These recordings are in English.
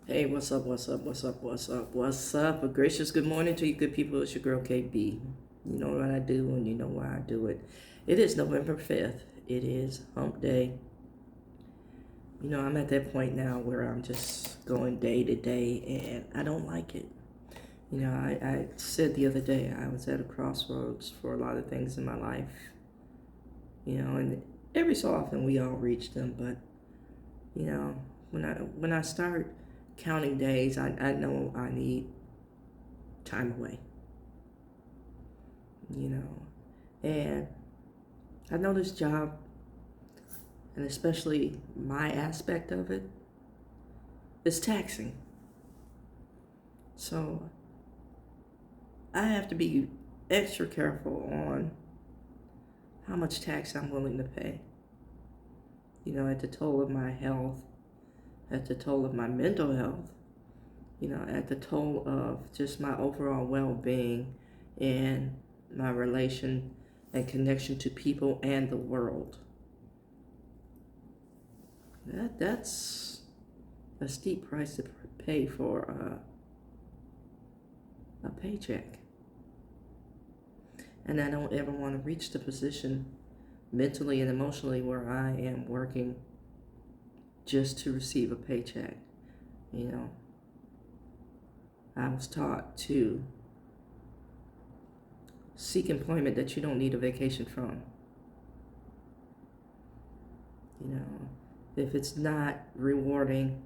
Hey, what's up, what's up, what's up, what's up, what's up? A gracious good morning to you good people. It's your girl KB. You know what I do and you know why I do it. It is November 5th. It is hump day. You know, I'm at that point now where I'm just going day to day and I don't like it. You know, I said the other day I was at a crossroads for a lot of things in my life. You know, and every so often we all reach them, but you know, when I start counting days, I know I need time away, you know. And I know this job, and especially my aspect of it, is taxing. So I have to be extra careful on how much tax I'm willing to pay. You know, at the toll of my health, at the toll of my mental health, you know, at the toll of just my overall well-being and my relation and connection to people and the world. That's a steep price to pay for a paycheck. And I don't ever want to reach the position mentally and emotionally where I am working just to receive a paycheck. You know, I was taught to seek employment that you don't need a vacation from. You know, if it's not rewarding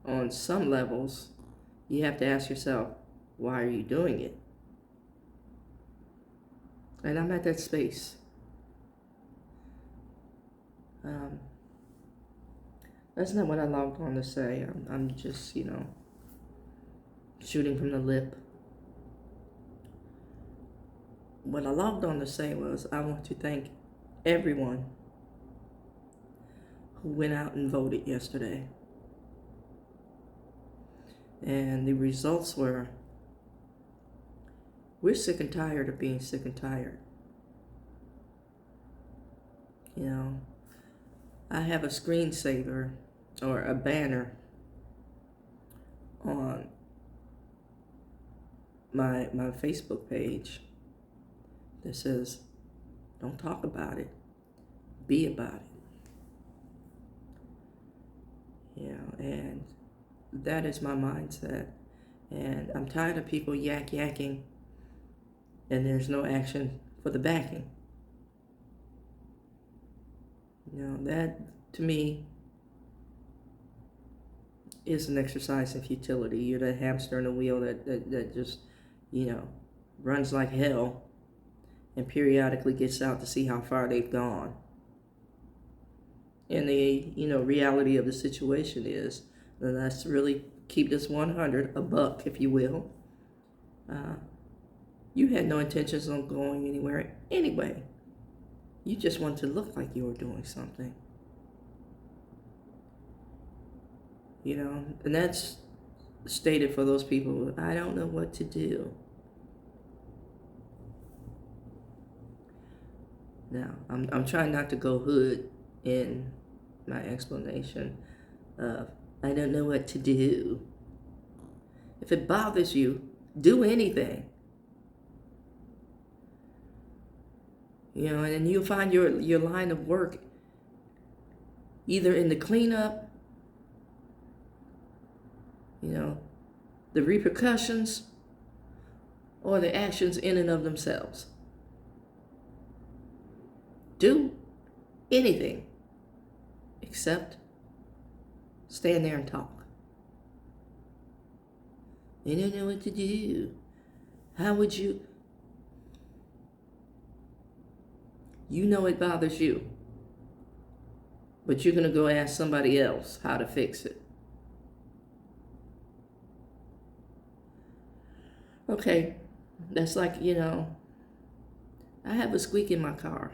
on some levels, you have to ask yourself, why are you doing it? And I'm at that space. That's not what I logged on to say. I'm just, you know, shooting from the lip. What I logged on to say was I want to thank everyone who went out and voted yesterday. And the results were, we're sick and tired of being sick and tired. You know, I have a screensaver or a banner on my Facebook page that says, don't talk about it, be about it. You know, and that is my mindset. And I'm tired of people yakking and there's no action for the backing. You know, that to me is an exercise in futility. You're the hamster in a wheel that just, you know, runs like hell and periodically gets out to see how far they've gone. And the, you know, reality of the situation is, and let's really keep this 100, a buck, if you will. You had no intentions on going anywhere anyway. You just wanted to look like you were doing something. You know, and that's stated for those people, I don't know what to do. Now, I'm trying not to go hood in my explanation of, I don't know what to do. If it bothers you, do anything. You know, and then you'll find your line of work either in the cleanup, you know, the repercussions, or the actions in and of themselves. Do anything except stand there and talk. You don't know what to do. How would you? You know it bothers you, but you're going to go ask somebody else how to fix it. Okay, that's like, you know, I have a squeak in my car.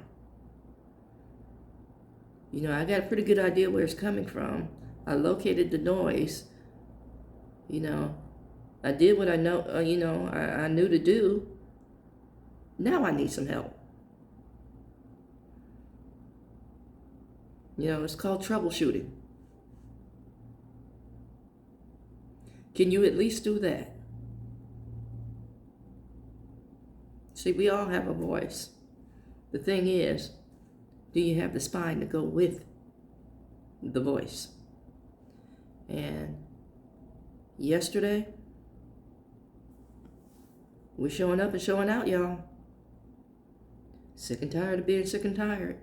You know, I got a pretty good idea where it's coming from. I located the noise. You know, I did what I know, I knew to do. Now I need some help. You know, it's called troubleshooting. Can you at least do that? See, we all have a voice. The thing is, do you have the spine to go with the voice? And yesterday, we're showing up and showing out, y'all. Sick and tired of being sick and tired.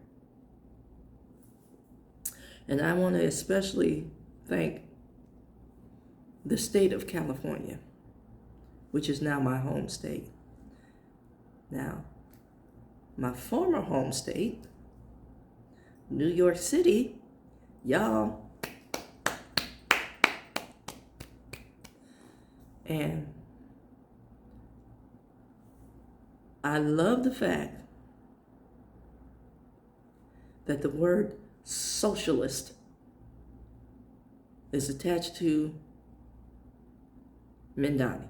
And I want to especially thank the state of California, which is now my home state. Now, my former home state, New York City, y'all. And I love the fact that the word socialist is attached to Mamdani.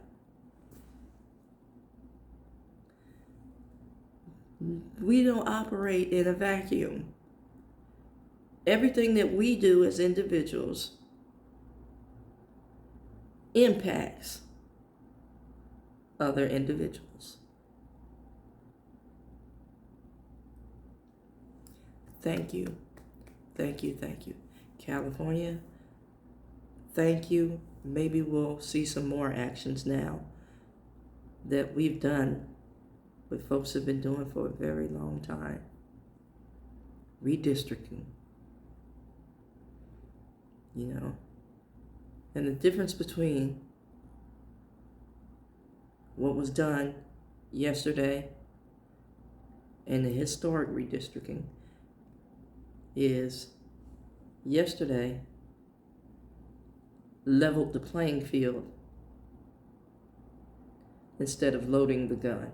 We don't operate in a vacuum. Everything that we do as individuals impacts other individuals. Thank you. Thank you. Thank you. California, thank you. Maybe we'll see some more actions now that we've done what folks have been doing for a very long time. Redistricting. You know, and the difference between what was done yesterday and the historic redistricting is yesterday leveled the playing field instead of loading the gun.